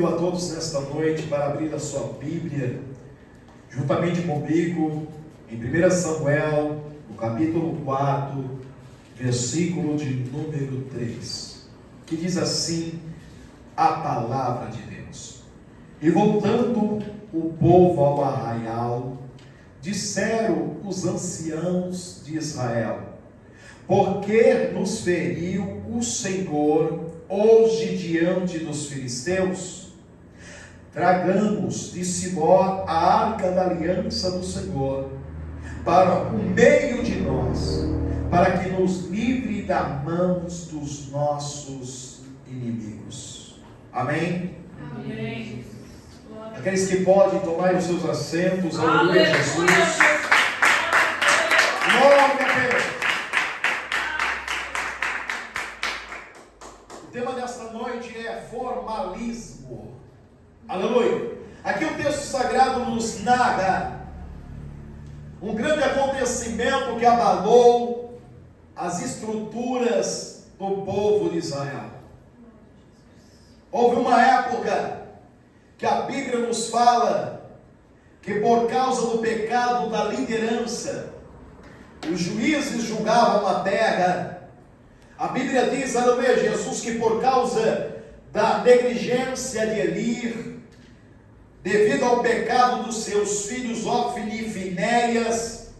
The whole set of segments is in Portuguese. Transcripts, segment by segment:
Convido a todos nesta noite para abrir a sua Bíblia, juntamente comigo, em 1 Samuel, no capítulo 4, versículo de número 3, que diz assim a palavra de Deus: E voltando o povo ao arraial, disseram os anciãos de Israel: Por que nos feriu o Senhor hoje diante dos filisteus? Tragamos de Simó a arca da aliança do Senhor para o meio de nós, para que nos livre das mãos dos nossos inimigos. Amém? Amém. Aqueles que podem tomar os seus assentos, aleluia, Jesus. Glória a Deus. O tema desta noite é formalismo. Aleluia. Aqui o texto sagrado nos narra um grande acontecimento que abalou as estruturas do povo de Israel. Houve uma época que a Bíblia nos fala que por causa do pecado da liderança, os juízes julgavam a terra. A Bíblia diz, aleluia, Jesus, que por causa da negligência de Eli, devido ao pecado dos seus filhos Ofni e Finéias,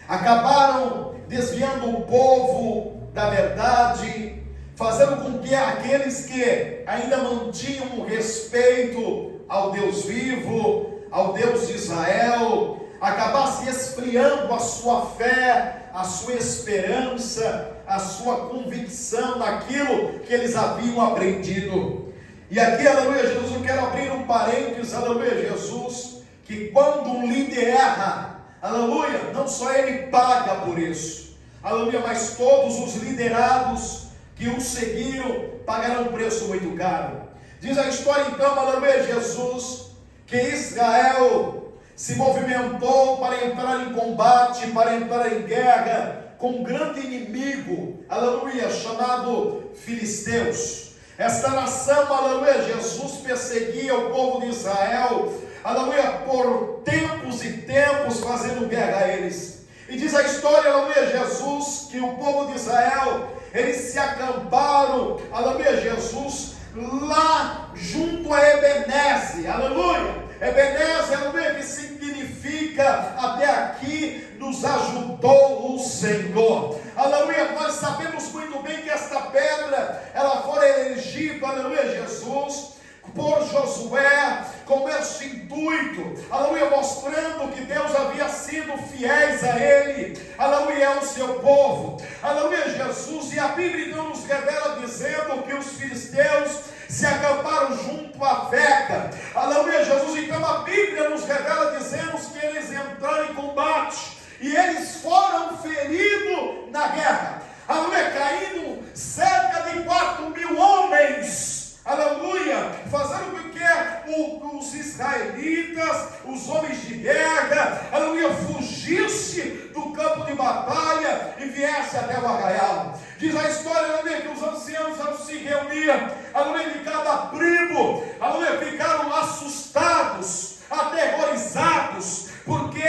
acabaram desviando o povo da verdade, fazendo com que aqueles que ainda mantinham o respeito ao Deus vivo, ao Deus de Israel, acabasse esfriando a sua fé, a sua esperança, a sua convicção naquilo que eles haviam aprendido. E aqui, aleluia, Jesus, eu quero abrir um parênteses, aleluia, Jesus, que quando um líder erra, aleluia, não só ele paga por isso, aleluia, mas todos os liderados que o seguiram pagarão um preço muito caro. Diz a história então, aleluia, Jesus, que Israel se movimentou para entrar em combate, para entrar em guerra com um grande inimigo, aleluia, chamado filisteus. Esta nação, aleluia, Jesus perseguia o povo de Israel, aleluia, por tempos e tempos, fazendo guerra a eles. E diz a história, aleluia, Jesus, que o povo de Israel, eles se acamparam, aleluia, Jesus, lá junto a Ebenezer, aleluia. Ebenezer, aleluia, que significa até aqui nos ajudou o Senhor. Aleluia, nós sabemos muito bem que esta pedra, ela foi erigida, aleluia, Jesus, por Josué, com esse intuito, aleluia, mostrando que Deus havia sido fiéis a ele, aleluia, ao seu povo, aleluia, Jesus. E a Bíblia então nos revela dizendo que os filisteus se acamparam junto à Veca, aleluia, Jesus. Então a Bíblia nos revela dizendo que eles entraram em combate, e eles foram feridos na guerra, aleluia, caindo cerca de 4.000 homens, aleluia, fazendo com que os israelitas, os homens de guerra, aleluia, fugissem do campo de batalha e viessem até o arraial. Diz a história, aleluia, que os anciãos ao se reuniam, aleluia, de cada tribo, aleluia, ficaram assustados, aterrorizados, porque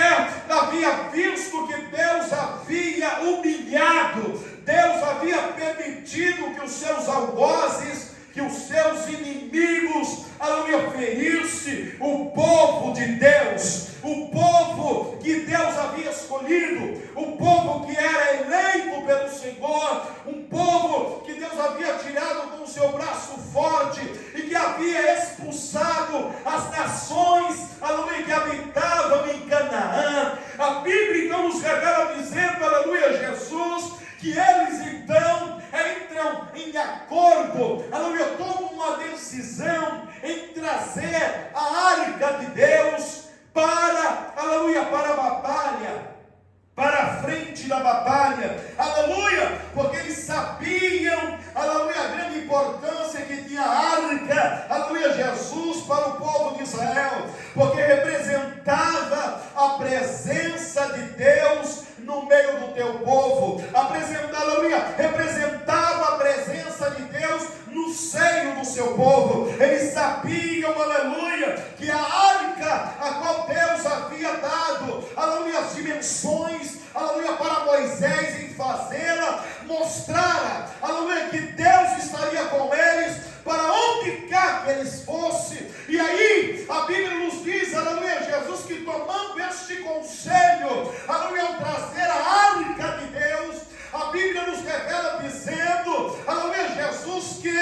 havia visto que Deus havia humilhado, Deus havia permitido que os seus algozes, que os seus inimigos, aleluia, ferisse o povo de Deus, o povo que Deus havia escolhido, o povo que era eleito pelo Senhor, um povo que Deus havia tirado com o seu braço forte e que havia expulsado as nações, aleluia, que habitavam em Canaã. A Bíblia então nos revela dizendo, aleluia, Jesus, que eles então entram em acordo, aleluia, tomam uma decisão em trazer a arca de Deus para, aleluia, para a batalha, para a frente da batalha, aleluia, porque eles sabiam, aleluia, a grande importância que tinha a arca, aleluia, Jesus, para o povo de Israel, porque representava a presença de Deus no meio do teu povo, aleluia, representava a presença de Deus no seio do seu povo. Eles sabiam, aleluia, que a arca a qual Deus havia dado, aleluia, as dimensões, aleluia, para Moisés em fazê-la, mostrara, aleluia, que Deus estaria com eles, para onde quer que eles fossem. E aí, a Bíblia nos diz, aleluia, Jesus, que tomando este conselho, aleluia, ao trazer a arca de Deus, a Bíblia nos revela dizendo, aleluia, Jesus, que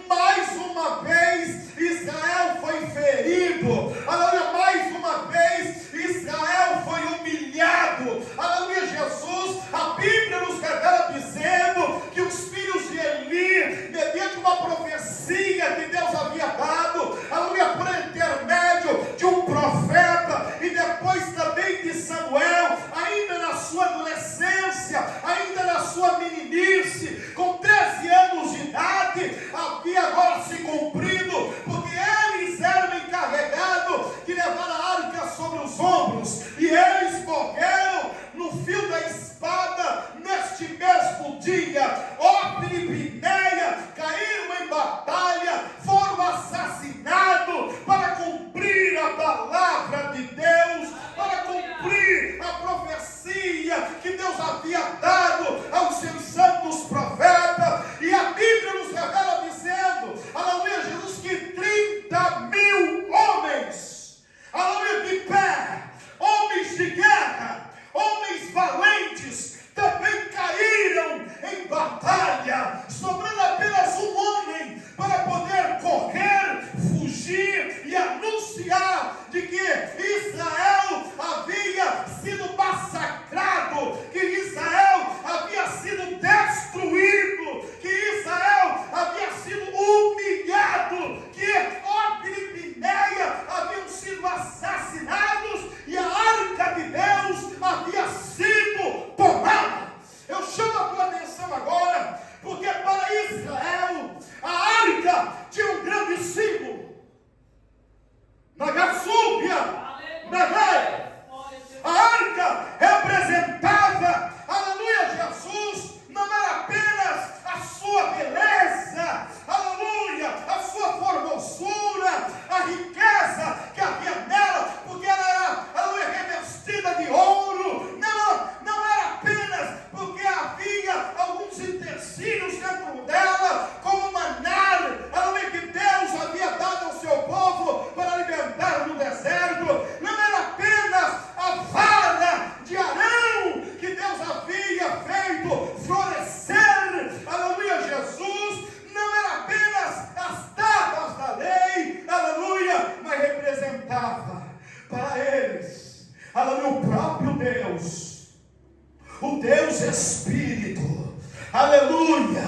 mais uma vez Israel foi ferido, aleluia, mais uma vez Israel foi humilhado, aleluia, Jesus, a Bíblia nos revela dizendo que os filhos de Eli, mediante uma profecia que Deus havia dado, aleluia, por intermédio de um profeta, e depois também de Samuel, ainda na sua adolescência, ainda na sua meninice, com 13 anos de idade, havia agora se cumprido, porque eles eram encarregados de levar a arca sobre os ombros, e eles morreram no fio da espada neste mesmo dia. Ofni e Finéia caíram em batalha, foram assassinados para cumprir a palavra de Deus, para cumprir a profecia que Deus havia dado aos seus santos profetas. E a Bíblia nos revela dizendo, aleluia, Jesus, que 30.000 homens, aleluia, de pé, homens de guerra, homens valentes, também caíram em batalha, sobrando apenas um homem para poder correr, fugir e anunciar de que Israel havia sido massacrado, que Israel havia sido destruído, que Israel havia sido humilhado, que Ofni e Finéia haviam sido assassinados e a arca de Deus havia sido tomada. Eu chamo a tua atenção agora, porque para Israel a arca tinha um grande símbolo. Nagassúbia, Nagai. A arca representava, aleluia, Jesus, não era apenas a sua beleza, aleluia, a sua formosura, a riqueza que havia nela, porque ela era, aleluia, revestida de ouro. Não era apenas porque havia alguns utensílios dentro dela, como maná, aleluia, que Deus havia dado ao seu povo para alimentar no deserto. Não era apenas a vara de Arão que Deus havia feito florescer, aleluia, Jesus. Não era apenas as tábuas da lei, aleluia, mas representava para eles, aleluia, o próprio Deus, o Deus Espírito, aleluia,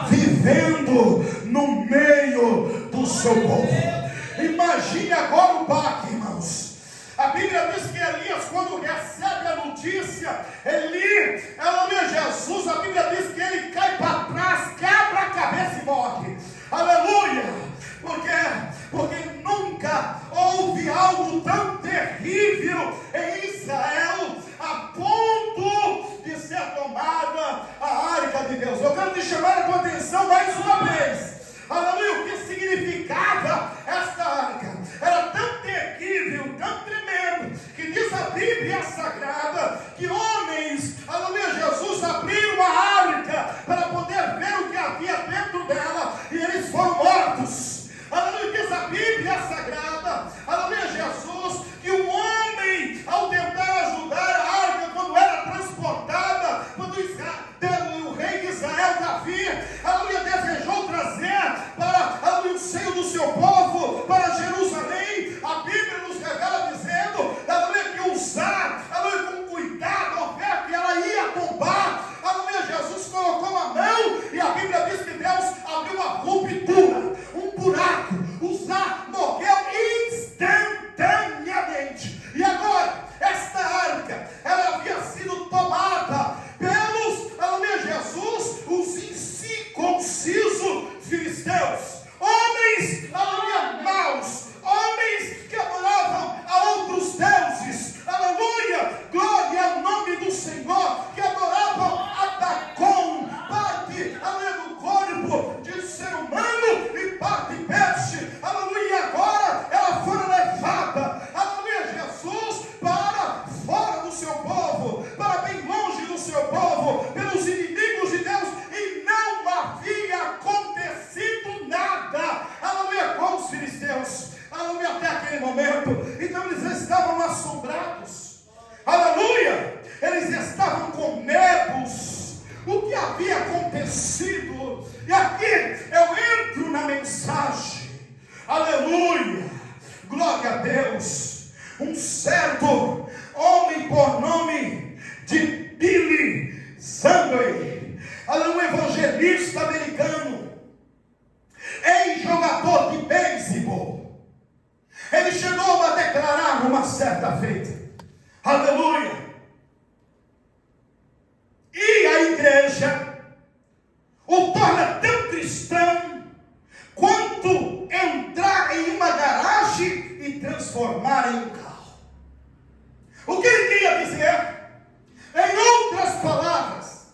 vivendo no meio do seu povo. Imagine agora o baque, irmãos. A Bíblia diz que Elias, quando recebe a notícia, aleluia, Jesus, a Bíblia diz que ele cai para trás, quebra a cabeça e morre. Aleluia, porque nunca houve algo tão terrível em Israel a ponto de ser tomada a arca de Deus. Eu quero te chamar a tua atenção mais uma vez. Aleluia, o que significava esta arca? Era tão terrível, tão tremendo, que diz a Bíblia Sagrada que homens, aleluia, Jesus, abriram a arca para poder ver o que havia dentro dela, e eles foram mortos. Aleluia, diz a Bíblia Sagrada, aleluia, Jesus, que um homem, ao tentar ajudar a arca quando era transportada, quando o rei de Israel, Davi, aleluia, desejou trazer para, aleluia, o seio do seu povo, para Jerusalém, a Bíblia nos revela dizendo, aleluia, que usar, aleluia, com cuidado, ao ver que ela ia tombar, aleluia, Jesus colocou a mão, e a Bíblia diz que Deus abriu uma ruptura, um buraco, Uzá morreu instantaneamente. E agora, esta arca, ela havia sido tomada pelos, aleluia, Jesus, os incircuncisos filisteus, homens, aleluia, havia acontecido. E aqui eu entro na mensagem. Aleluia, glória a Deus. Um certo homem por nome de Billy Sunday, um evangelista americano, ex-jogador de beisebol, ele chegou a declarar uma certa feita, aleluia, e a igreja o torna tão cristão quanto entrar em uma garagem e transformar em um carro. O que ele queria dizer? Em outras palavras,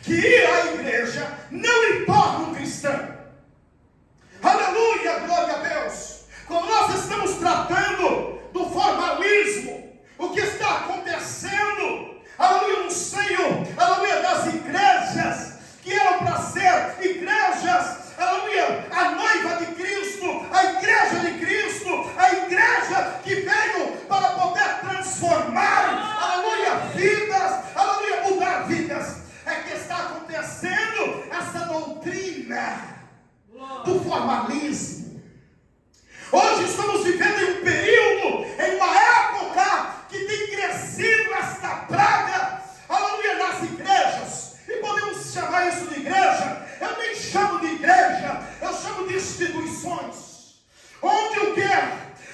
que ir à igreja não lhe torna um cristão. Aleluia, glória a Deus. Quando nós estamos tratando do formalismo, o que está acontecendo, aleluia, no seio, aleluia, das igrejas, que eram para ser igrejas, aleluia, a noiva de Cristo, a igreja de Cristo, a igreja que veio para poder transformar, aleluia, vidas, aleluia, mudar vidas. É que está acontecendo essa doutrina do formalismo. Hoje estamos vivendo em um período, em uma época que tem crescido esta praga, aleluia, nas igrejas. E podemos chamar isso de igreja. Eu nem chamo de igreja, eu chamo de instituições. Onde o que?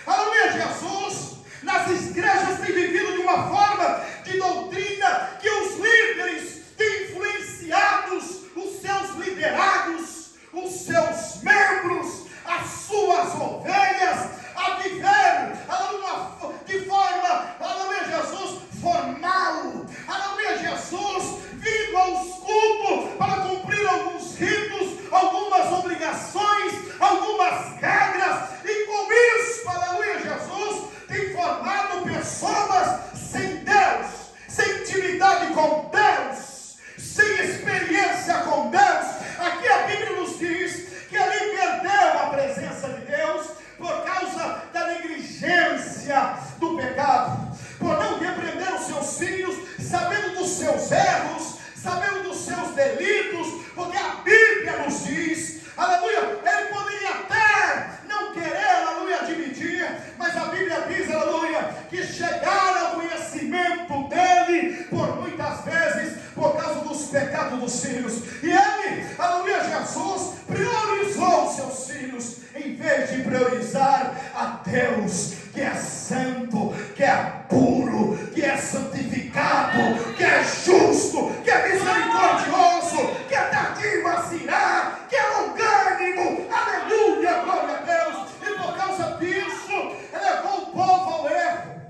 Aleluia, Jesus, nas igrejas tem vivido de uma forma de doutrina que os líderes têm influenciado os seus liderados, os seus membros, as suas ovelhas, a viver, aleluia, de forma, aleluia, Jesus, formal, aleluia, Jesus, vindo aos cultos para cumprir alguns ritos, algumas obrigações, algumas regras, e com isso, aleluia, Jesus, tem formado pessoas sem Deus, sem intimidade com Deus, sem experiência com Deus. Aqui a Bíblia nos diz que ele perdeu a presença de Deus por causa da negligência do pecado, por não repreender os seus filhos, sabendo dos seus erros, sabendo dos seus delitos, porque a Bíblia nos diz, aleluia, ele poderia até não querer, aleluia, admitir, mas a Bíblia diz, aleluia, que chegaram ao conhecimento dele, por muitas vezes, por causa dos pecados dos filhos, e ele, aleluia, Jesus, priorizou os seus filhos, em vez de priorizar a Deus, que é santo, que é puro, que é santificado, que é justo, que é misericordioso, que é tardio a se irar, que é longânimo, aleluia, glória a Deus. E por causa disso, levou o povo ao erro,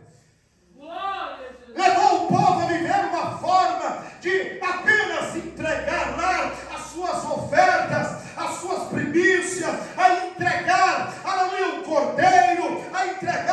levou o povo a viver uma forma de apenas entregar lá as suas ofertas, as suas primícias, a entregar, aleluia, um cordeiro, a entregar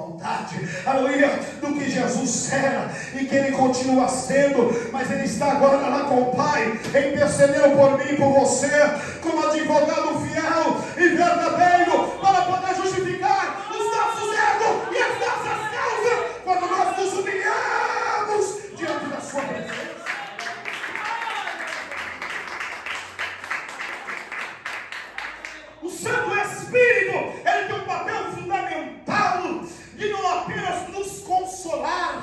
maldade, aleluia, do que Jesus era e que Ele continua sendo, mas Ele está agora lá com o Pai, intercedendo por mim e por você, como advogado fiel e verdadeiro, para poder justificar os nossos erros e as nossas causas, quando nós nos humilhamos diante da Sua presença. O Santo Espírito, ele tem um papel fundamental de não apenas nos consolar,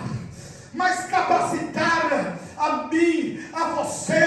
mas capacitar a mim, a você,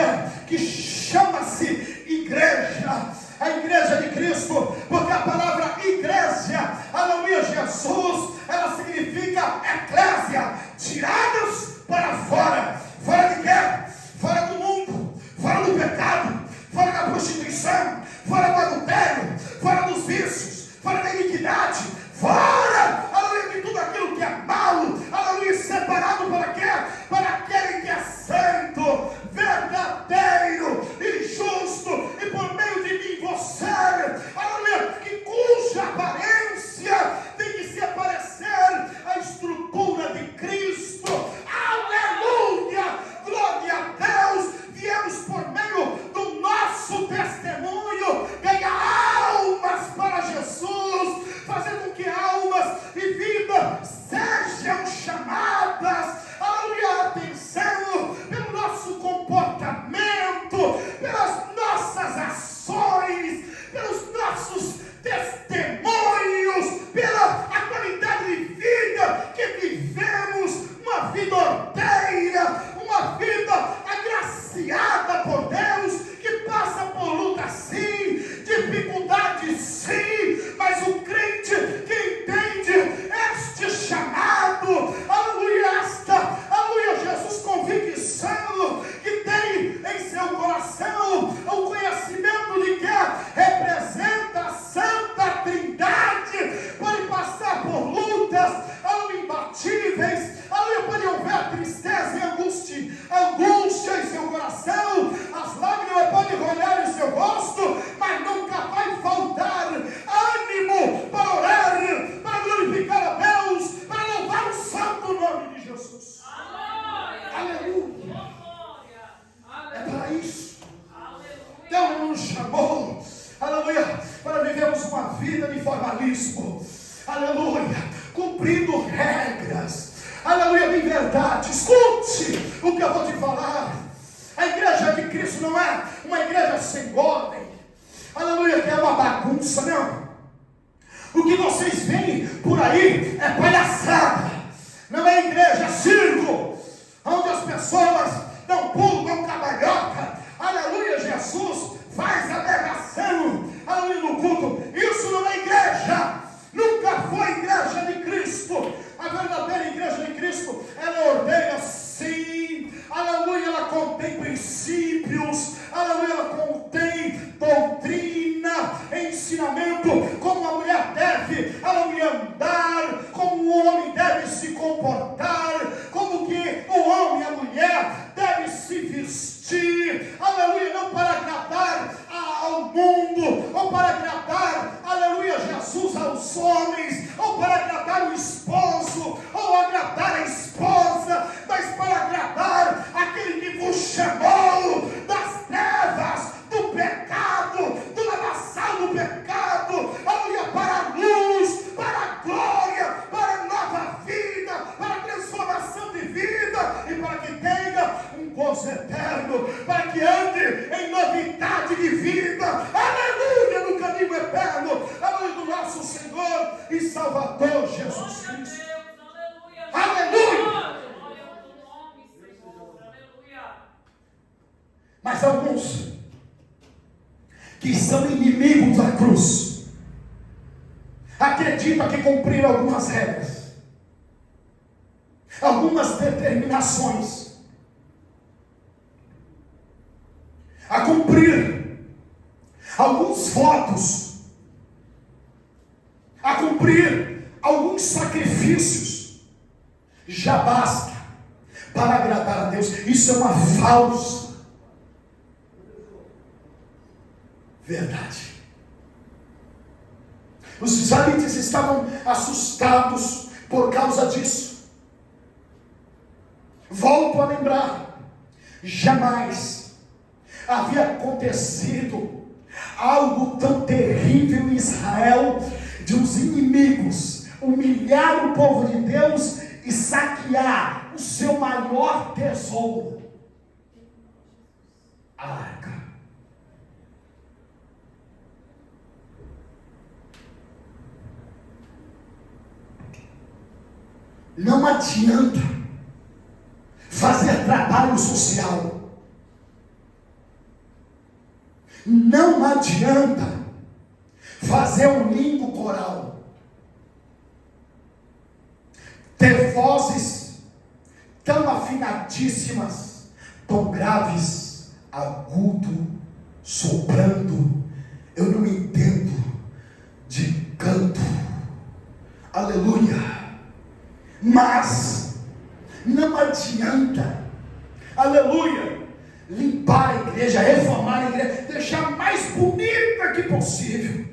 que chama-se igreja, a igreja de Cristo, porque a palavra igreja, aleluia, Jesus, ela significa eclésia, tirados para fora. Fora de quê? Fora do mundo, fora do pecado, fora da prostituição, fora do adultério, fora dos vícios, fora da iniquidade, fora, aleluia, de tudo aquilo que é mal, aleluia, separado para quê? Para aquele que é santo, verdadeiro e justo, e por meio de mim você, aleluia, que cuja aparência tem que se aparecer a estrutura de Cristo, aleluia, glória a Deus. Viemos por meio do nosso testemunho ganhar almas para Jesus, fazer com que almas e vida sejam chamadas, aleluia, a atenção pelo nosso comportamento, pelas nossas ações, pelos nossos testemunhos, pela a qualidade de vida que vivemos, uma vida ordeira, uma vida agraciada por Deus, que passa por luta sim, dificuldade sim, mas o crente que entende este chamado, aleluia, aleluia, Jesus, convicção que tem em seu coração o conhecimento de que representa a Santa Trindade, pode passar por lutas, aleluia, imbatíveis, aleluia, pode haver tristeza e angústia em seu coração, as lágrimas podem rolar em seu rosto, mas nunca vai faltar ânimo para orar, para glorificar a Deus, para louvar o santo nome de Jesus. Aleluia. É para isso. Deus não nos chamou, aleluia, para vivermos uma vida de formalismo, aleluia, cumprindo regras, aleluia, de verdade. Escute o que eu vou te falar. A igreja de Cristo não é uma igreja sem ordem, aleluia, que é uma bagunça, não. O que vocês veem por aí é palhaçada, não é igreja, é circo, onde as pessoas dão pulo, dão cabalhota, aleluia, Jesus faz aberração, aleluia, no culto. Isso não é igreja, nunca foi igreja de Cristo. A verdadeira igreja de Cristo, ela ordeia sim, aleluia, ela contém princípios, aleluia, ela contém doutrina, ensinamento, como a mulher deve, aleluia, andar, como o homem deve se comportar, como que o homem e a mulher devem se vestir, aleluia, não para agradar ao mundo, ou para agradar, aleluia, Jesus aos homens, ou para agradar o esposo, ou agradar a esposa, mas para agradar aquele que vos chamou das trevas, do pecado, do lamaçal do pecado, aleluia, para a luz, para a glória, para a nova vida, para a transformação de vida, e para que tenha um gozo eterno, para que ande em novidade de vida, aleluia, no caminho eterno, aleluia, do nosso Senhor e Salvador Jesus Cristo. Aleluia! Mas alguns que são inimigos da cruz acreditam que cumpriram algumas regras, algumas determinações, a cumprir alguns votos, a cumprir alguns sacrifícios, já basta para agradar a Deus. Isso é uma falsa verdade. Os israelitas estavam assustados Por causa disso, volto a lembrar, jamais havia acontecido algo tão terrível em Israel, de os inimigos humilhar o povo de Deus e saquear o seu maior tesouro, a arca. Não adianta fazer trabalho social. Não adianta fazer um lindo coral, ter vozes tão afinadíssimas, tão graves, agudo, soprando. Eu não entendo de canto. Aleluia. Mas não adianta, aleluia, limpar a igreja, reformar a igreja, deixar mais bonita que possível.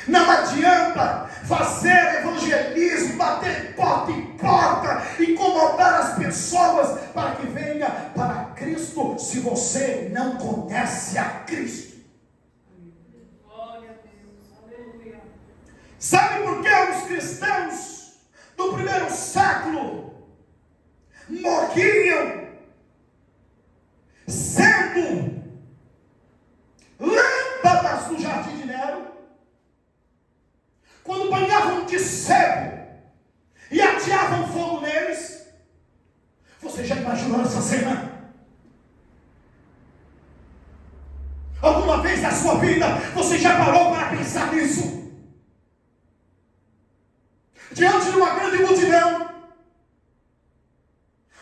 Não adianta fazer evangelismo, bater porta em porta, incomodar as pessoas para que venha para Cristo, se você não conhece a Cristo. Sabe por que os cristãos do primeiro século morriam sendo lâmpadas no jardim de Nero, quando banhavam de sebo e ateavam fogo neles? Você já imaginou essa cena? Alguma vez na sua vida você já parou para pensar nisso? Diante de uma grande multidão,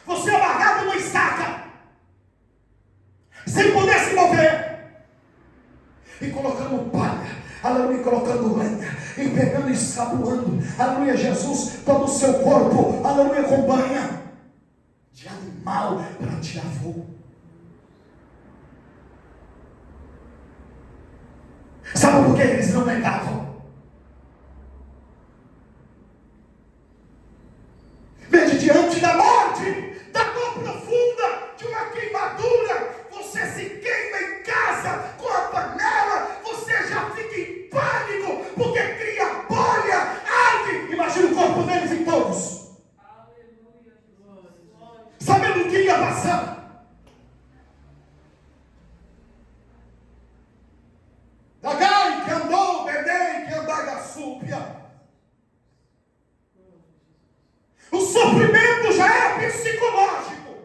você amarrado numa estaca, sem poder se mover, e colocando palha, aleluia, colocando lenha, e pegando e saboando, aleluia, Jesus, todo o seu corpo, aleluia, com banha de animal para tirar fogo. Sabe por que eles não negavam? Diante da morte, da dor profunda, de uma queimadura, você se queima em casa com a panela, você já fica em pânico, porque cria bolha, arde. Imagina o corpo deles em todos, sabendo o que ia passar. Dagai que andou, Bedei que andaga súpia. O sofrimento já era psicológico,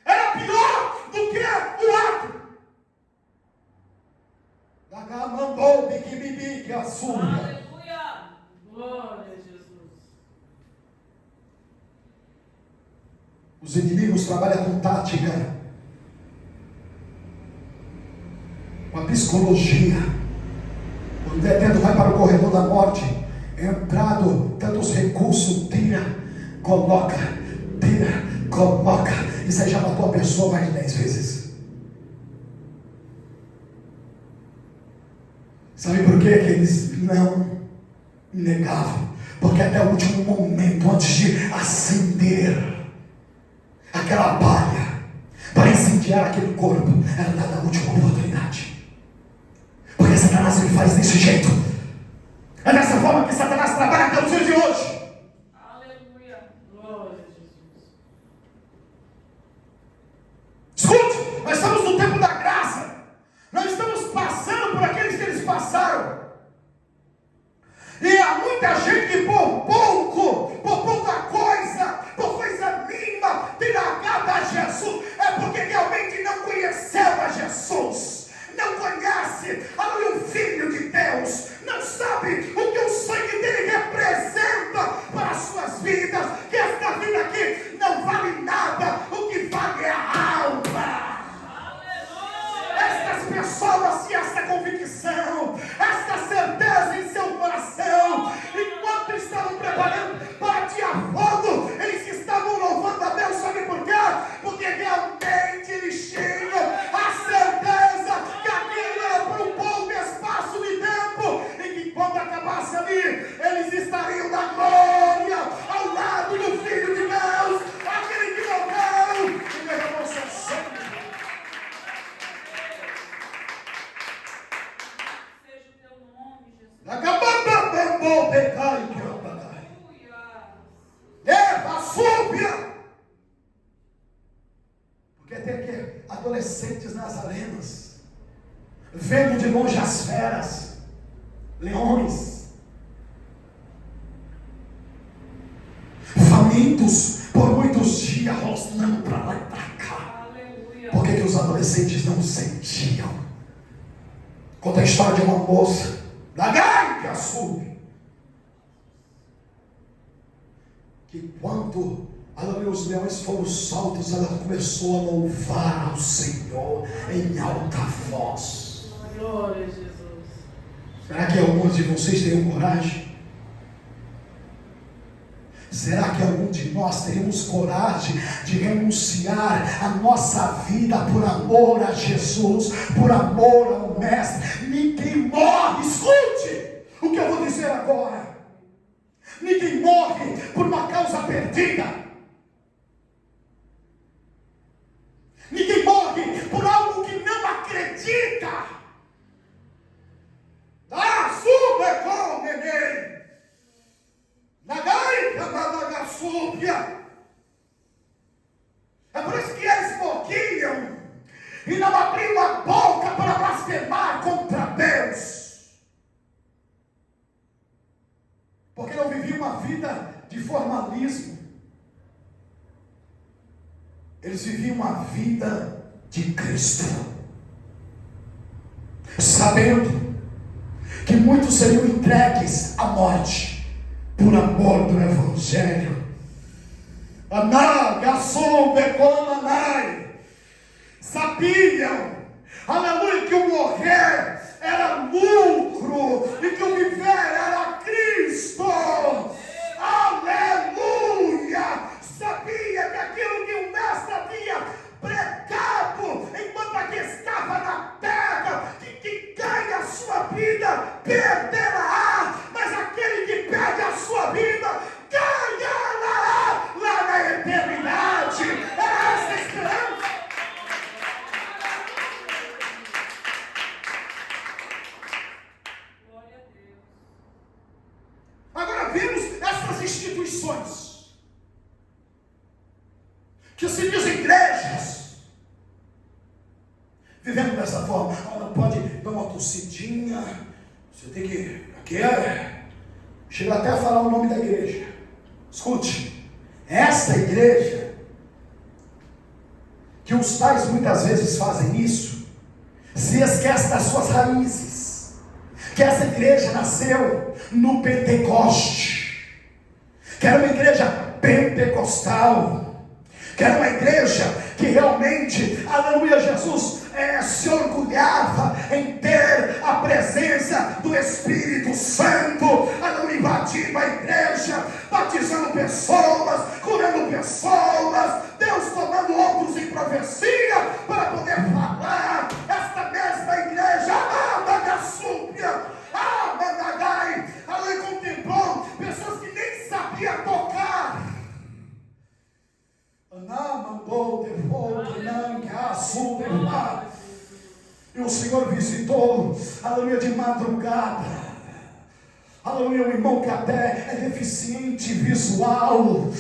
era pior do que o ato. Daga mandou biquibibi que a súbia. Aleluia! Glória a Jesus. Os inimigos trabalham com tática, com a psicologia. Quando o detento vai para o corredor da morte, entrado tantos recursos, tira, coloca, e você já matou a pessoa mais de 10 vezes. Sabe por quê que eles não negavam? Porque até o último momento, antes de acender aquela palha para incendiar aquele corpo, era dada a última oportunidade. Porque Satanás ele faz desse jeito. É dessa forma que Satanás trabalha até os dias de hoje. Aleluia. Glória a Jesus. Escute, nós estamos no tempo da graça. Nós estamos passando por aqueles que eles passaram. E há muita gente que por pouca coisa, por coisa mínima, tem largado a Jesus. É porque realmente não conheceu a Jesus. Não conhece, aleluia, o Filho de Deus. Não sabe o que o sangue dele representa bom pecado que eu pagai. Eva, súbia. Porque tem aqui adolescentes nazarenos, vendo de longe as feras, leões, famintos por muitos dias, rosnando para lá e para cá. Aleluia. Por que os adolescentes não sentiam? Conta a história de uma moça da Gária Sul, que quando os leões foram soltos, ela começou a louvar ao Senhor em alta voz. Glória a Jesus. Será que alguns de vocês teriam coragem? Será que algum de nós teremos coragem de renunciar a nossa vida por amor a Jesus, por amor ao Mestre? Ninguém morre, escute o que eu vou dizer agora. Ninguém morre por uma causa perdida. Ninguém morre por algo que não acredita. Super com neném. É por isso que eles morriam e não abriam a boca para blasfemar contra Deus, porque não viviam uma vida de formalismo. Eles viviam uma vida de Cristo, sabendo que muitos seriam entregues à morte por amor do Evangelho. Sabiam, aleluia, que o morrer era lucro e que o viver era Cristo. Aleluia! Sabia que aquilo que o Mestre havia pregado enquanto aqui estava na terra, que quem ganha a sua vida perderá, mas aquele que perde a sua vida ganhará lá na eternidade. É essa a esperança. Glória a Deus. Agora vemos essas instituições que se dizem igrejas, vivendo dessa forma. Não pode dar uma tossidinha, você tem que, aqui chega até a falar o nome da igreja. Escute, esta igreja, que os tais muitas vezes fazem isso, se esquece das suas raízes, que essa igreja nasceu no Pentecoste, que era uma igreja pentecostal, que era uma igreja que realmente, aleluia, Jesus se orgulhava em ter a presença do Espírito Santo, aleluia, invadindo a igreja, batizando pessoas, curando pessoas, Deus tomando outros em profecia para poder falar. Esta mesma igreja, Managai, aleluia, contemplou pessoas que nem sabiam tocar. E o Senhor visitou, aleluia, de madrugada, aleluia, um irmão que até é deficiente visual,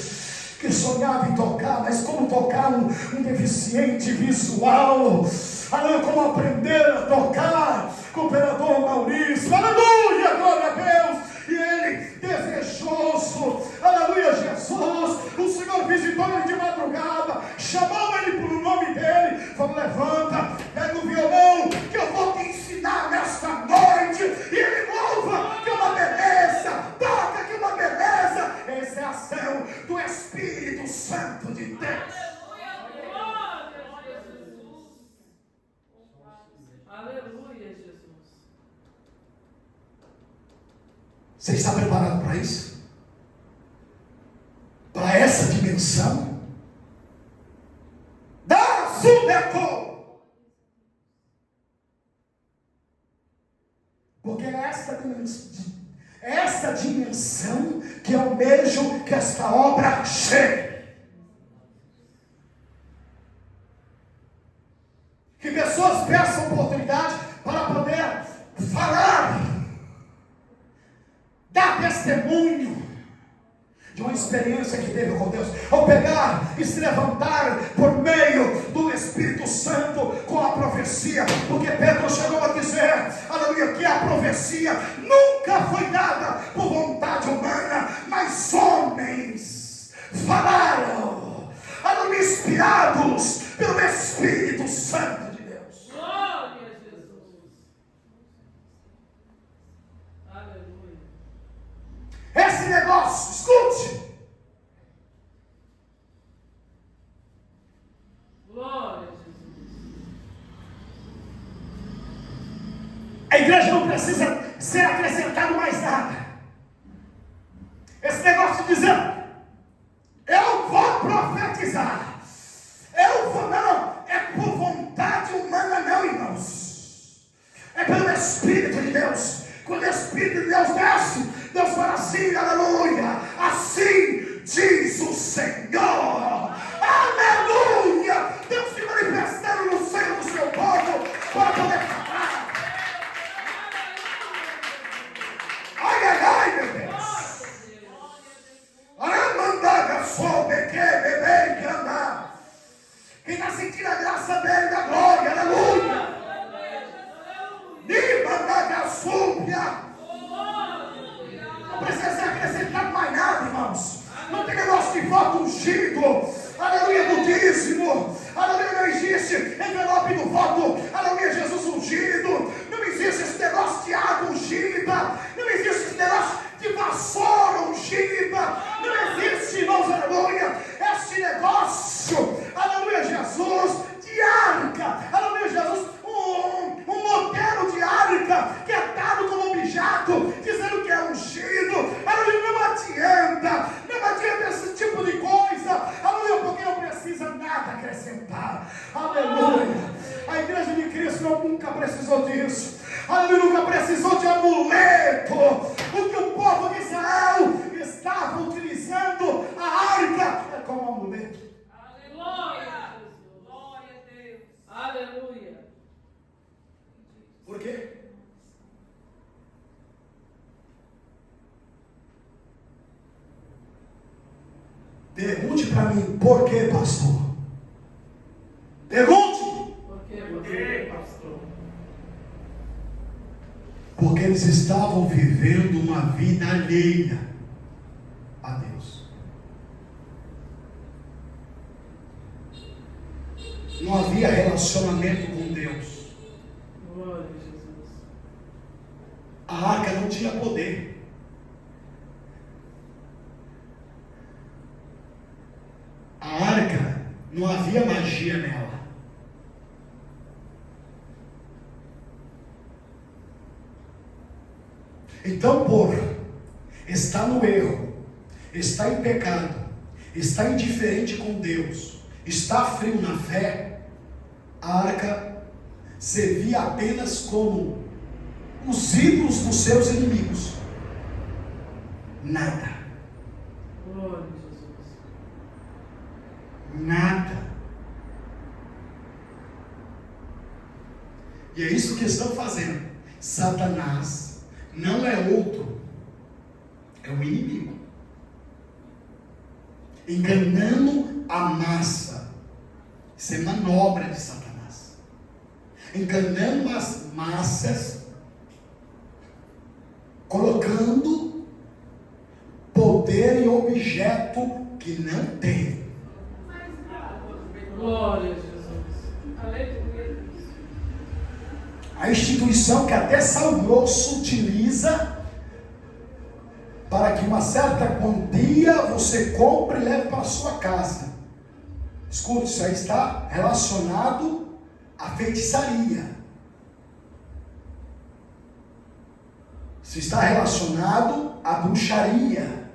que sonhava em tocar, mas como tocar um deficiente visual? Aleluia, como aprender a tocar com o operador Maurício, aleluia, glória a Deus. E ele, desejoso, aleluia, Jesus, o Senhor visitou ele de madrugada, chamou ele pelo nome dele, falou: levanta, pega o violão, que eu vou te ensinar nesta noite. E ele louva, que é uma beleza, toca, que é uma beleza. Essa é a ação do Espírito Santo de Deus. Aleluia, Jesus. Você está preparado para isso? Para essa dimensão? Da Sudeco! Porque é essa dimensão que eu almejo que esta obra chegue. Que pessoas peçam oportunidade para poder falar da testemunho de uma experiência que teve com Deus, ou pegar e se levantar por meio do Espírito Santo com a profecia, porque Pedro chegou a dizer, aleluia, que a profecia nunca foi dada por vontade humana, mas homens falaram, aleluia, inspirados pelo Espírito Santo de Deus. Glória a Jesus. Aleluia. Esse negócio, escute. Glória a Jesus. A igreja não precisa ser acrescentado mais nada. Esse negócio de dizer, eu vou profetizar, eu vou, não, é por vontade humana não, irmãos. É pelo Espírito de Deus. Quando o Espírito de Deus desce, Deus fala assim, aleluia, assim diz o Senhor, aleluia. Deus se manifestando no seio do seu povo para poder falar. Ai, ai, ai, meu Deus. Amandaga, soube, que bebê, que andar. Quem está sentindo a graça dele, da glória, aleluia. Não precisa ser acrescentado mais nada, irmãos. Não tem negócio de voto ungido, aleluia, do dízimo, aleluia, não existe envelope do voto, aleluia, Jesus ungido, não existe esse negócio de água ungida, não existe esse negócio de vassoura ungida, não existe, irmãos, aleluia, esse negócio, aleluia, Jesus, de arca, aleluia, Jesus, um modelo de arca que é dado como objeto, dizendo que é ungido, aleluia, não adianta esse tipo de coisa, aleluia, porque não precisa nada acrescentar, aleluia. A igreja de Cristo nunca precisou disso, aleluia, nunca precisou de amuleto. O que o povo de Israel estava utilizando a arca é como amuleto. Aleluia. Glória a Deus. Aleluia. Por quê? Pergunte para mim, por que, pastor? Pergunte. Por quê, pastor? Porque eles estavam vivendo uma vida alheia a Deus. Não havia relacionamento com Deus. Glória a Jesus. A arca não tinha poder. A arca, não havia magia nela. Então, por estar no erro, estar em pecado, estar indiferente com Deus, estar frio na fé, a arca servia apenas como os ídolos dos seus inimigos. Nada. Glória a Jesus. Nada. E é isso que estão fazendo. Satanás não é outro, é o inimigo, enganando a massa. Isso é manobra de Satanás, enganando as massas, colocando poder em objeto que não tem. Glória a Jesus. Aleluia. A instituição que até Sal Grosso utiliza para que uma certa quantia você compre e leve para a sua casa. Escute, isso aí está relacionado à feitiçaria. Isso está relacionado à bruxaria.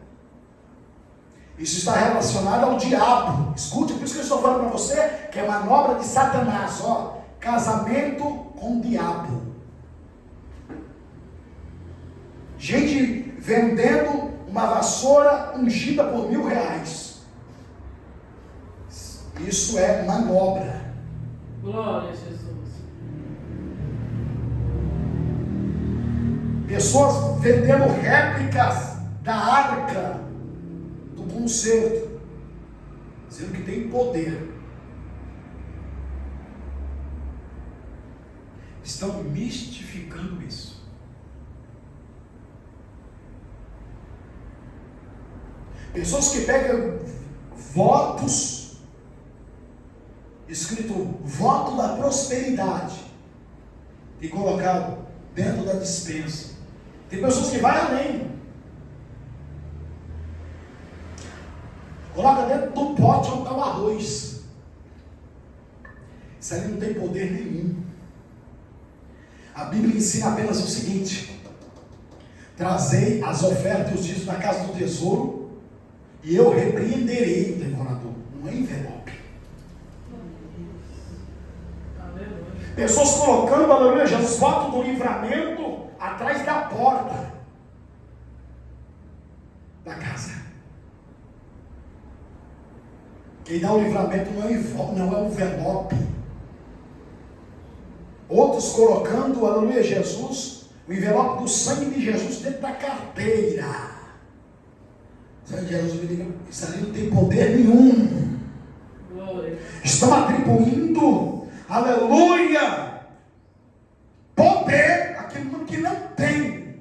Isso está relacionado ao diabo. Escute, por isso que eu estou falando para você que é manobra de Satanás, ó. Casamento com o diabo. Gente vendendo uma vassoura ungida por R$1.000. Isso é manobra. Glória a Jesus. Pessoas vendendo réplicas da arca do concerto, dizendo que tem poder. Estão mistificando isso. Pessoas que pegam votos, escrito voto da prosperidade, e colocado dentro da despensa. Tem pessoas que vão além. Coloca dentro do pote onde está o arroz. Isso ali não tem poder nenhum. A Bíblia ensina apenas o seguinte: trazei as ofertas e os dízimos na casa do tesouro, e eu repreenderei o devorador. Não é envelope. Pessoas colocando, aleluia, Jesus, voto do livramento atrás da porta da casa. Quem dá o livramento não é o envelope. Outros colocando, aleluia, Jesus, o envelope do sangue de Jesus dentro da carteira. Sangue de Jesus, me diga, isso ali não tem poder nenhum. Estão atribuindo, aleluia, poder àquilo que não tem.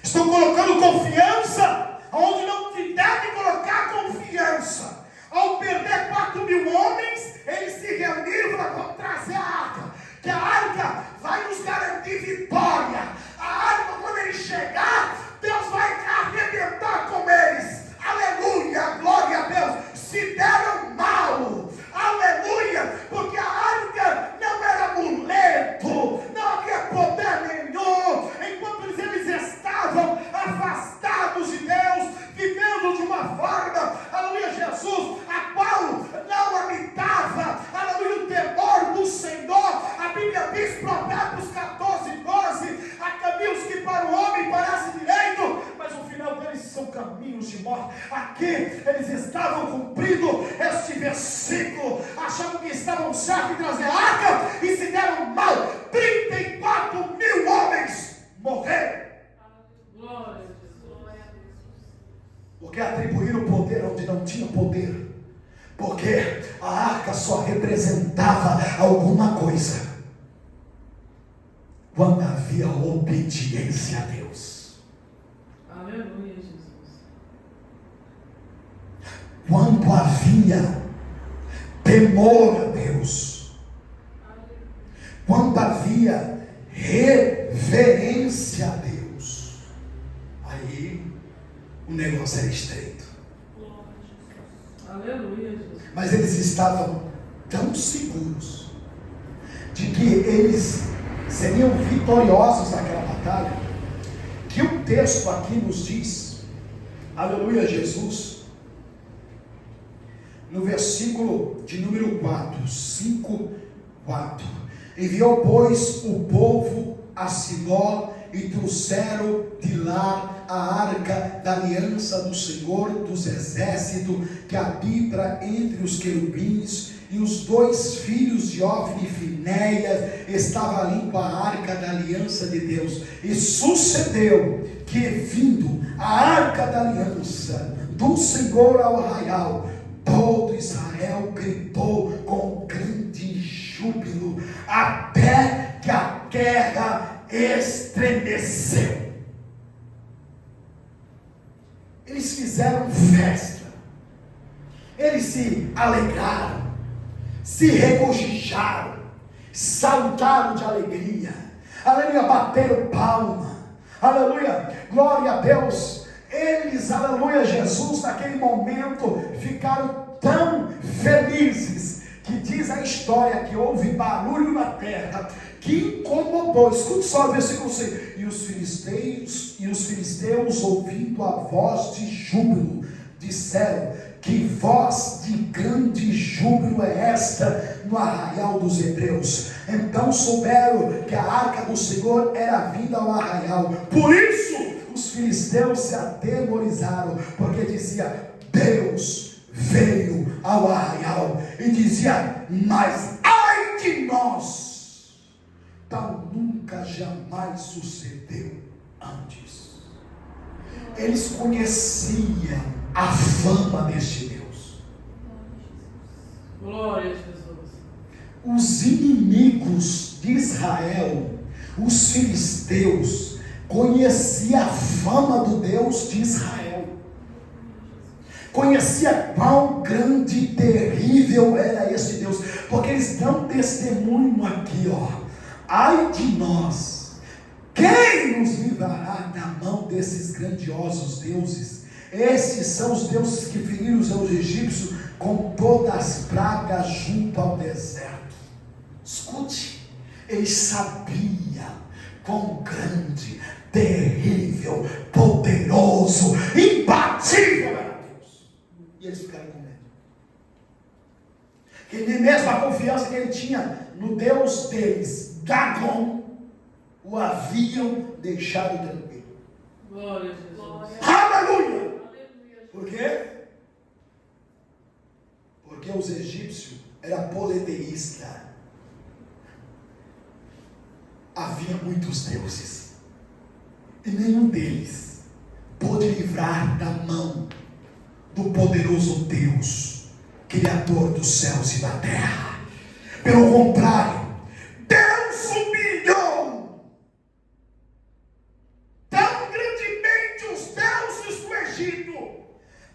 Estão colocando confiança onde não se deve colocar confiança. Ao perder 4.000 homens, eles se reuniram para vamos trazer a arca. Que a arca vai nos garantir vitória. A arca, quando ele chegar, Deus vai arrebentar com eles. Aleluia, glória a Deus. Se deram mal, aleluia, porque a arca não era amuleto, não havia poder nenhum. Enquanto eles estavam afastados de Deus, vivendo de uma forma, aleluia, Jesus, a qual não habitava, aleluia, o temor do Senhor. A Bíblia diz, Provérbios 14:12, há caminhos que para o homem parecem direito, mas o final deles são caminhos de morte. Aqui eles estavam cumprindo este versículo, achavam que estavam certos em trazer a arca e se deram mal. 34.000 homens morreram. Glória a Jesus. Porque atribuíram poder onde não tinha poder. Porque a arca só representava alguma coisa quando havia obediência a Deus. Aleluia, Jesus. Quando havia temor a Deus, quando havia reverência a Deus, aí o negócio era estreito. Aleluia, Jesus. Mas eles estavam tão seguros de que eles seriam vitoriosos naquela batalha, que o texto aqui nos diz, aleluia, Jesus, no versículo de número 4, 5:4, enviou, pois, o povo a Siló e trouxeram de lá a arca da aliança do Senhor dos exércitos, que habita entre os querubins, e os 2 filhos de Ofni e Finéias estavam ali com a arca da aliança de Deus. E sucedeu que, vindo a arca da aliança do Senhor ao arraial, todo Israel gritou com grande júbilo, até que a terra estremeceu. Eles fizeram festa, eles se alegraram, se regozijaram, saltaram de alegria, aleluia, bateram palma, aleluia, glória a Deus. Eles, aleluia, Jesus, naquele momento ficaram tão felizes, que diz a história que houve barulho na terra, que incomodou. Escute só o versículo 6. E os filisteus, ouvindo a voz de júbilo, disseram: que voz de grande júbilo é esta no arraial dos hebreus? Então souberam que a arca do Senhor era vinda ao arraial. Por isso os filisteus se atemorizaram, porque dizia: Deus veio ao arraial. E dizia: mas ai de nós, tal nunca jamais sucedeu antes. Eles conheciam a fama deste Deus. Glória a Jesus. Os inimigos de Israel, os filisteus, conheciam a fama do Deus de Israel. Conhecia quão grande e terrível era este Deus, porque eles dão testemunho aqui, ó. Ai de nós, quem nos livrará da mão desses grandiosos deuses? Esses são os deuses que feriram os egípcios com todas as pragas junto ao deserto. Escute, eles sabiam quão grande, terrível, poderoso, imbatível era Deus. E eles ficaram com medo. Que nem mesmo a confiança que ele tinha no Deus deles, Dagon, o haviam deixado tranquilo. Glória a Jesus. Aleluia! Por quê? Porque os egípcios eram politeístas. Havia muitos deuses, e nenhum deles pôde livrar da mão do poderoso Deus, Criador dos céus e da terra. Pelo contrário, Deus humilhou tão grandemente os deuses do Egito,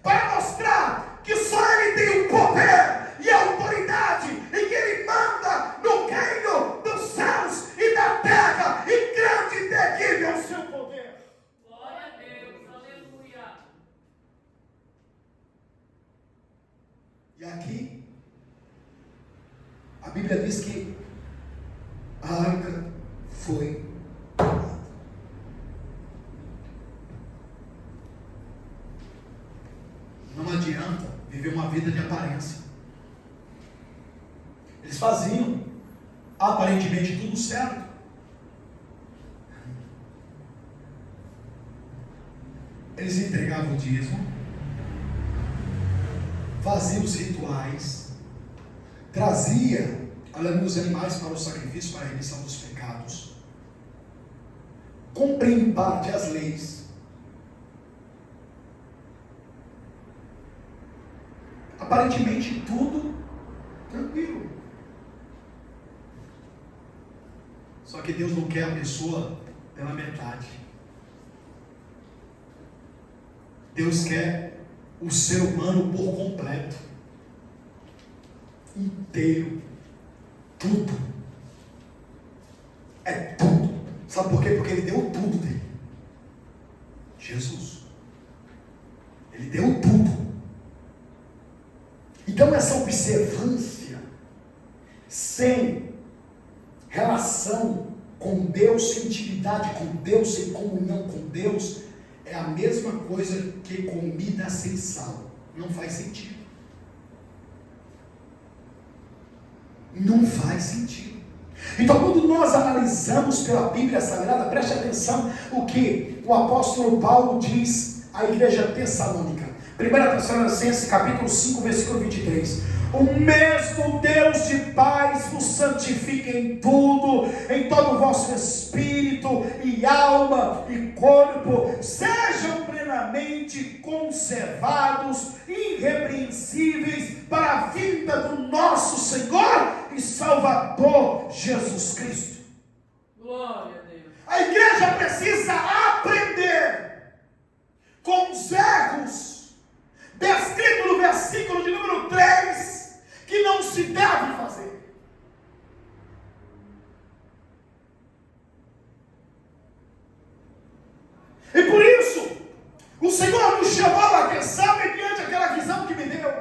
para mostrar que só Ele tem o poder e a autoridade, e que Ele manda no reino dos céus e da terra, e grande e terrível é o seu poder. Glória a Deus. Aleluia. E aqui, a Bíblia diz que a arca foi tomada. Não adianta viver uma vida de aparência. Eles faziam aparentemente tudo certo. Eles entregavam o dízimo, faziam os rituais, trazia os animais para o sacrifício, para a remissão dos pecados, cumpriam em parte as leis. Aparentemente tudo tranquilo. Só que Deus não quer a pessoa pela metade. Deus quer o ser humano por completo, inteiro, tudo. É tudo. Sabe por quê? Porque Ele deu tudo dele. Jesus. Ele deu tudo. Então essa observância sem relação com Deus, sem intimidade com Deus, sem comunhão com Deus, é a mesma coisa que comida sem sal. Não faz sentido. Não faz sentido. Então, quando nós analisamos pela Bíblia Sagrada, preste atenção o que o apóstolo Paulo diz à igreja tessalônica. 1 Tessalonicenses capítulo 5, versículo 23. O mesmo Deus de paz vos santifique em tudo, em todo o vosso espírito e alma e corpo, sejam plenamente conservados, irrepreensíveis, para a vinda do nosso Senhor e Salvador Jesus Cristo. Glória a Deus. A igreja precisa aprender com os erros descrito no versículo de número 3, que não se deve fazer. E por isso, o Senhor nos chamou a atenção mediante aquela visão que me deu,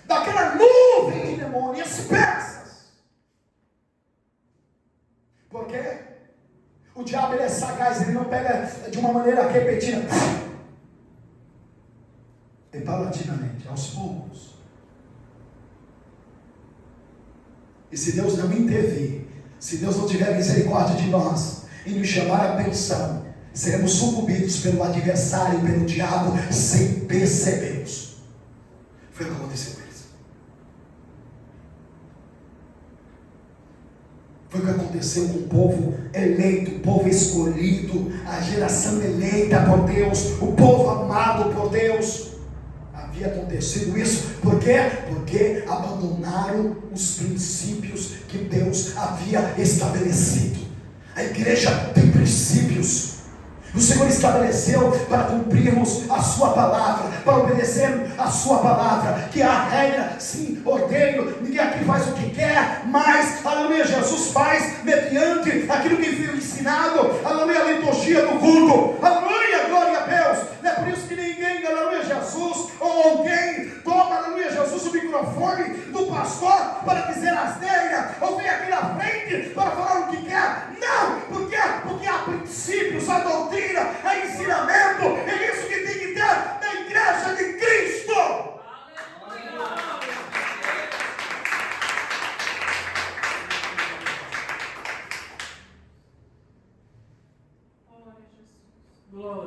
daquela nuvem de demônios persas. Por quê? O diabo ele é sagaz, ele não pega de uma maneira repetida. E paulatinamente, aos poucos. E se Deus não intervir, se Deus não tiver misericórdia de nós e nos chamar a atenção, seremos sucumbidos pelo adversário e pelo diabo sem percebermos. Foi o que aconteceu com eles. Foi o que aconteceu com o povo eleito, o povo escolhido, a geração eleita por Deus, o povo amado por Deus. Havia acontecido isso, por quê? Porque abandonaram os princípios que Deus havia estabelecido. A igreja tem princípios. O Senhor estabeleceu para cumprirmos a sua palavra, para obedecermos a sua palavra, que a regra, sim, ordeio, ninguém aqui faz o que quer, mas, aleluia, Jesus faz mediante aquilo que foi ensinado, aleluia, a liturgia do culto, aleluia, glória a Deus. Não é por isso que ninguém, aleluia, Jesus, ou alguém toma, aleluia, Jesus, o microfone do pastor para dizer asneira, ou vem aqui na frente para falar o que quer. Não, porque há princípios, a doutrina, é ensinamento, é isso que tem que ter na igreja de Cristo.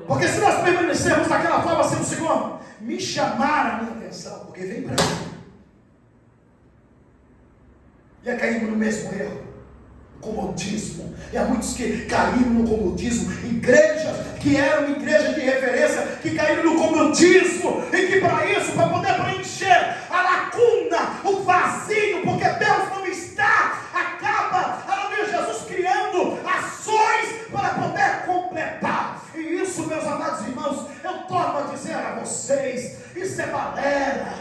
Porque se nós permanecermos daquela forma, assim, o Senhor me chamar a minha atenção, porque vem para mim, ia cair no mesmo erro. Comodismo, e há muitos que caíram no comodismo, igrejas que eram igrejas de referência, que caíram no comodismo, e que para isso, para poder preencher a lacuna, o vazio, porque Deus não está, acaba, aleluia, Jesus criando ações para poder completar. E isso, meus amados irmãos, eu torno a dizer a vocês, isso é balela,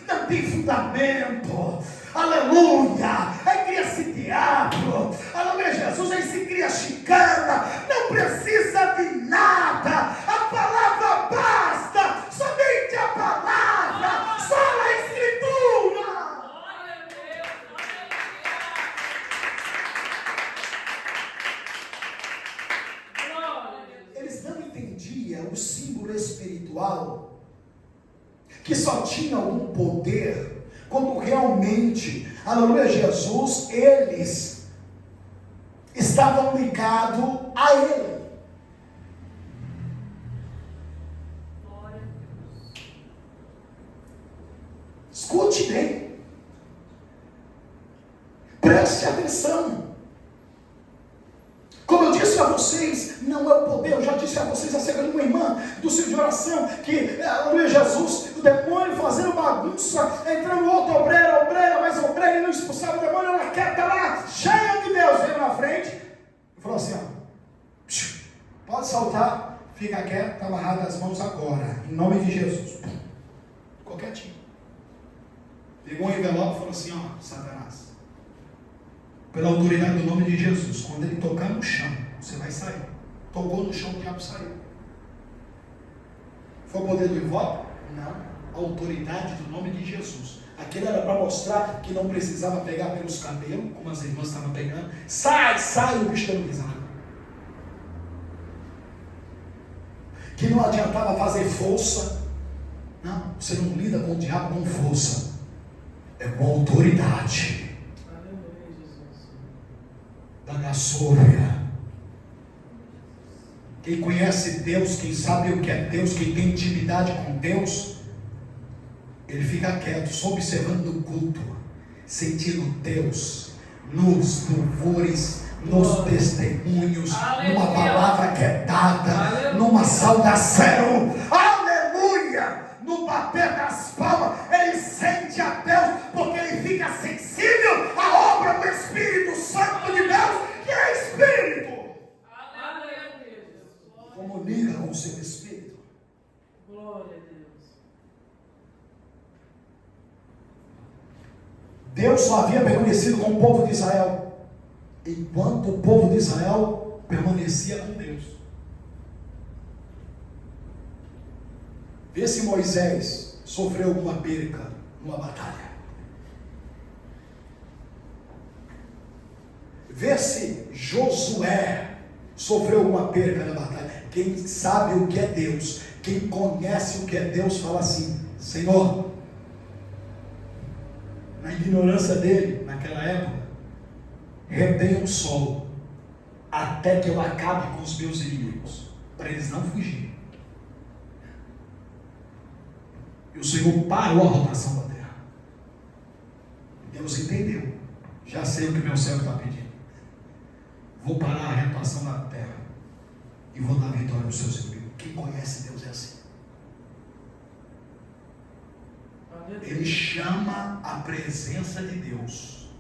não tem fundamento. Aleluia, aí cria-se diabo, aleluia, Jesus, aí se cria chicana, não precisa de nada, a palavra basta, somente a palavra, só a Escritura. Eles não entendiam o símbolo espiritual, que só tinha algum poder quando realmente, aleluia, Jesus, eles estavam ligados a Ele. Escute bem, preste atenção. Como eu disse a vocês, não é o poder, eu já disse a vocês acerca de uma irmã do círculo de oração, que, aleluia, Jesus, o demônio fazendo bagunça, entrando outra obreira, mais obreira, e não expulsava o demônio, ela quieta lá, cheia de Deus, veio na frente, e falou assim, ó, pode saltar, fica quieto, está amarrado as mãos agora, em nome de Jesus. Ficou quietinho. Pegou um envelope e falou assim, ó, Satanás, pela autoridade do nome de Jesus, quando ele tocar no chão, você vai sair. Tocou no chão, o diabo saiu. Foi o poder do envelope? Não. A autoridade do nome de Jesus. Aquilo era para mostrar que não precisava pegar pelos cabelos, como as irmãs estavam pegando. Sai, o bicho dando risada. Que não adiantava fazer força. Não, você não lida com o diabo com força. É com autoridade. Da Sôvia. Quem conhece Deus, quem sabe o que é Deus, quem tem intimidade com Deus, ele fica quieto, só observando o culto, sentindo Deus nos louvores, nos testemunhos, numa palavra que é dada, numa saudação, aleluia, no bater das palmas, ele sente a Deus, porque ele fica sensível à obra do Espírito Santo de Deus, que é Espírito. Comunica com o seu Espírito. Glória a Deus. Deus só havia permanecido com o povo de Israel, enquanto o povo de Israel permanecia com Deus. Vê se Moisés sofreu alguma perca numa batalha. Vê se Josué sofreu alguma perca na batalha. Quem sabe o que é Deus, quem conhece o que é Deus, fala assim: Senhor, na ignorância dele, naquela época, retém o sol, até que eu acabe com os meus inimigos, para eles não fugirem. E o Senhor parou a rotação da terra. Deus entendeu. Já sei o que meu servo está pedindo. vou parar a retração na terra e vou dar vitória aos seus inimigos. Quem conhece Deus é assim. Ele chama a presença de Deus,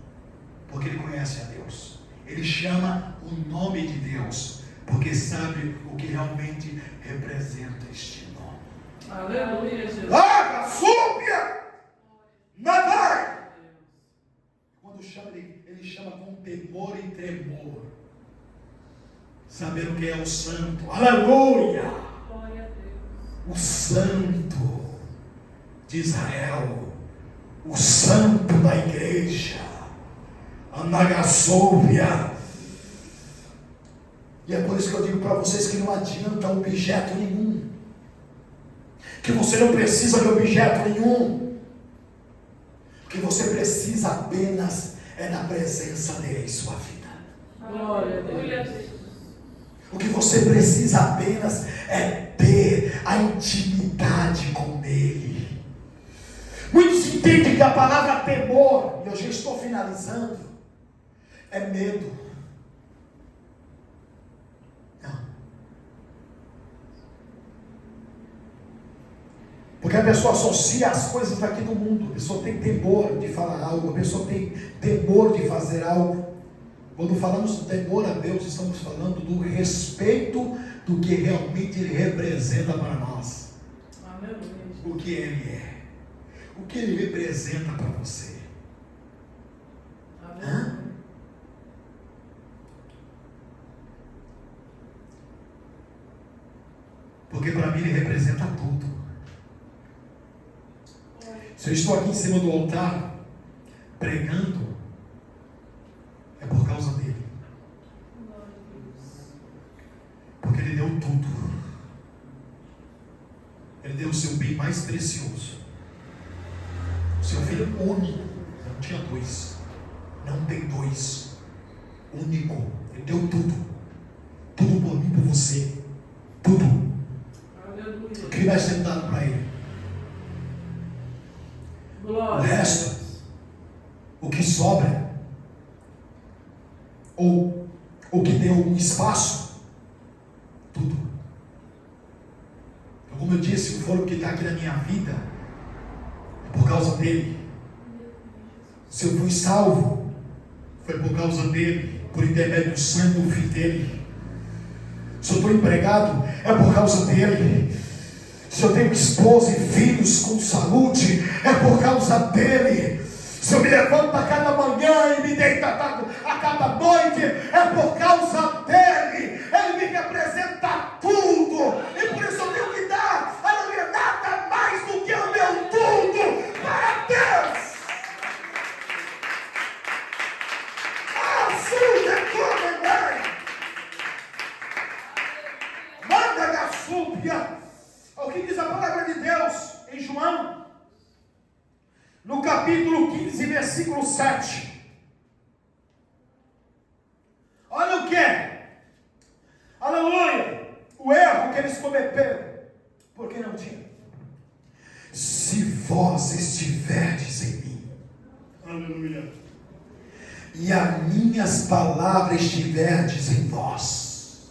porque ele conhece a Deus. Ele chama o nome de Deus, porque sabe o que realmente representa este nome. Aleluia, Jesus. Súbia! Nadai! Quando chama, ele chama com temor e tremor, sabendo que é o santo. Aleluia! Glória a Deus. O santo de Israel, o santo da igreja, a Nagassóvia. E é por isso que eu digo para vocês que não adianta objeto nenhum, que você não precisa de objeto nenhum, o que você precisa apenas é da presença dele em sua vida. Glória a Deus. O que você precisa apenas é ter a intimidade com ele. Muitos entendem que a palavra temor, e eu já estou finalizando, é medo. Não. Porque a pessoa associa as coisas daqui do mundo. A pessoa tem temor de falar algo, a pessoa tem temor de fazer algo. Quando falamos do temor a Deus, estamos falando do respeito do que realmente Ele representa para nós. Aleluia. O que Ele é. O que Ele representa para você. Hã? Porque para mim Ele representa tudo. Se eu estou aqui em cima do altar, pregando, é por causa dele. Porque ele deu tudo. Ele deu o seu bem mais precioso. O seu filho único. Não tinha dois. Não tem dois. Único. Ele deu tudo. Tudo por mim, por você. Tudo. Aleluia. O que vai ser dado para ele? Glória. O resto, o que sobra, ou o que tem algum espaço, tudo. Então, como eu disse, o fogo que está aqui na minha vida é por causa dele. Se eu fui salvo, foi por causa dele, por intermédio do sangue do filho dele. Se eu estou empregado, é por causa dele. Se eu tenho esposa e filhos com saúde, é por causa dele. Se eu me levanto a cada manhã e me deito a cada noite, é por causa dele. Ele me representa tudo. E por isso eu tenho que dar, aleluia, nada mais do que o meu tudo para Deus. Manda da súbia. O que diz a palavra de Deus em João? No capítulo 15, versículo 7. Olha o que? Aleluia! O erro que eles cometeram. Porque não tinha. Se vós estiverdes em mim. Aleluia. E as minhas palavras estiverdes em vós,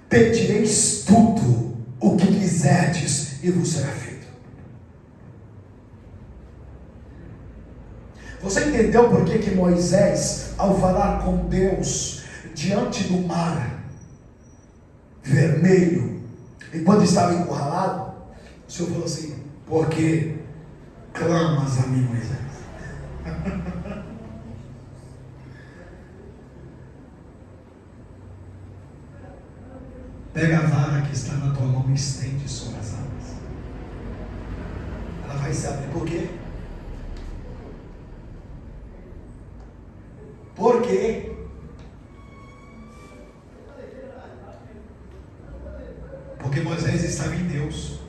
pedireis tudo o que quiserdes e vos será feito. Você entendeu por que Moisés, ao falar com Deus diante do mar vermelho, enquanto estava encurralado, o Senhor falou assim: porque clamas a mim, Moisés? Pega a vara que está na tua mão e estende sobre as águas. Ela vai se abrir. Por quê? Por quê? Porque Moisés estava em Deus.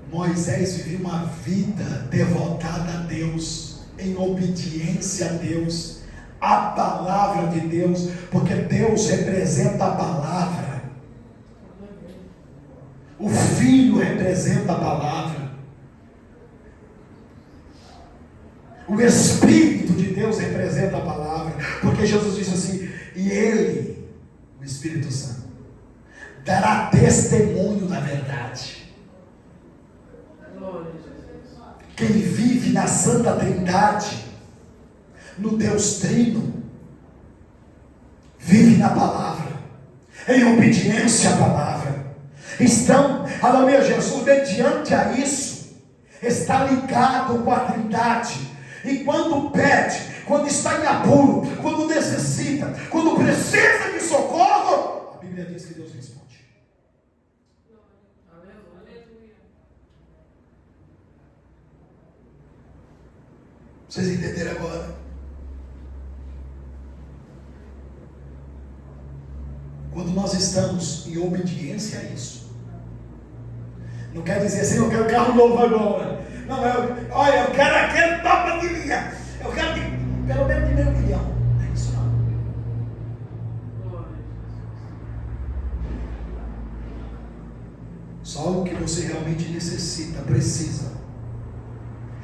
Moisés vivia uma vida devotada a Deus, em obediência a Deus, a palavra de Deus, porque Deus representa a palavra, o Filho representa a palavra, O Espírito de Deus representa a palavra, porque Jesus disse assim: e Ele, o Espírito Santo, dará testemunho da verdade. Glória a Jesus. Quem vive na Santa Trindade, no Deus Trino, vive na palavra, em obediência à palavra. Então, aleluia, Jesus, mediante a isso, está ligado com a Trindade. E quando pede, quando está em apuro, quando necessita, quando precisa de socorro, a Bíblia diz que Deus responde. Aleluia. Vocês entenderam agora? Quando nós estamos em obediência a isso, não quer dizer assim: eu quero carro novo agora. Não, olha, eu quero aquele topa de linha. Eu quero pelo menos de R$500 milhões. Não é isso não. Glória a Jesus. Só o que você realmente necessita, precisa.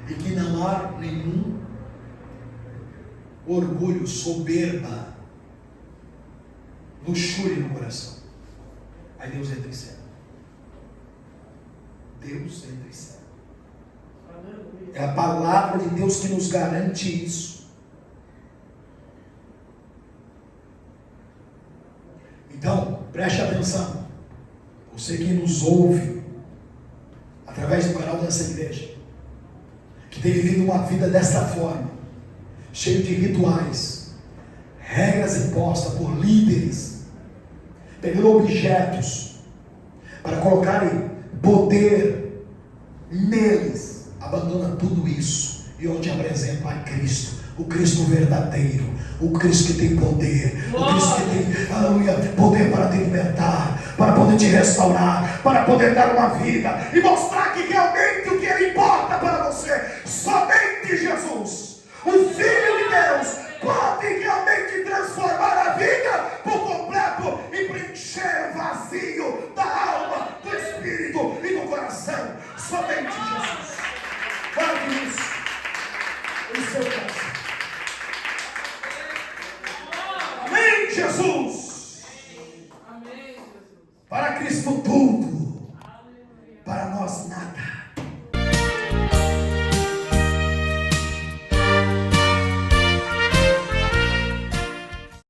E que não há nenhum orgulho, soberba, luxúria no coração. Aí Deus entra em cena. Deus entra em cena. É a palavra de Deus que nos garante isso. Então, preste atenção. Você que nos ouve através do canal dessa igreja, que tem vivido uma vida dessa forma, cheio de rituais, regras impostas por líderes, pegando objetos para colocarem poder neles. Abandona tudo isso e onde apresenta a Cristo, o Cristo verdadeiro, o Cristo que tem poder, o Cristo que tem, aleluia, poder para te libertar, para poder te restaurar, para poder dar uma vida e mostrar que realmente o que importa para você, somente Jesus, o Filho de Deus, pode realmente transformar a vida por completo e preencher o vazio da alma, do espírito e do coração. Somente Jesus. Guarde isso em seu coração. Amém, Jesus. Amém, Jesus. Para Cristo tudo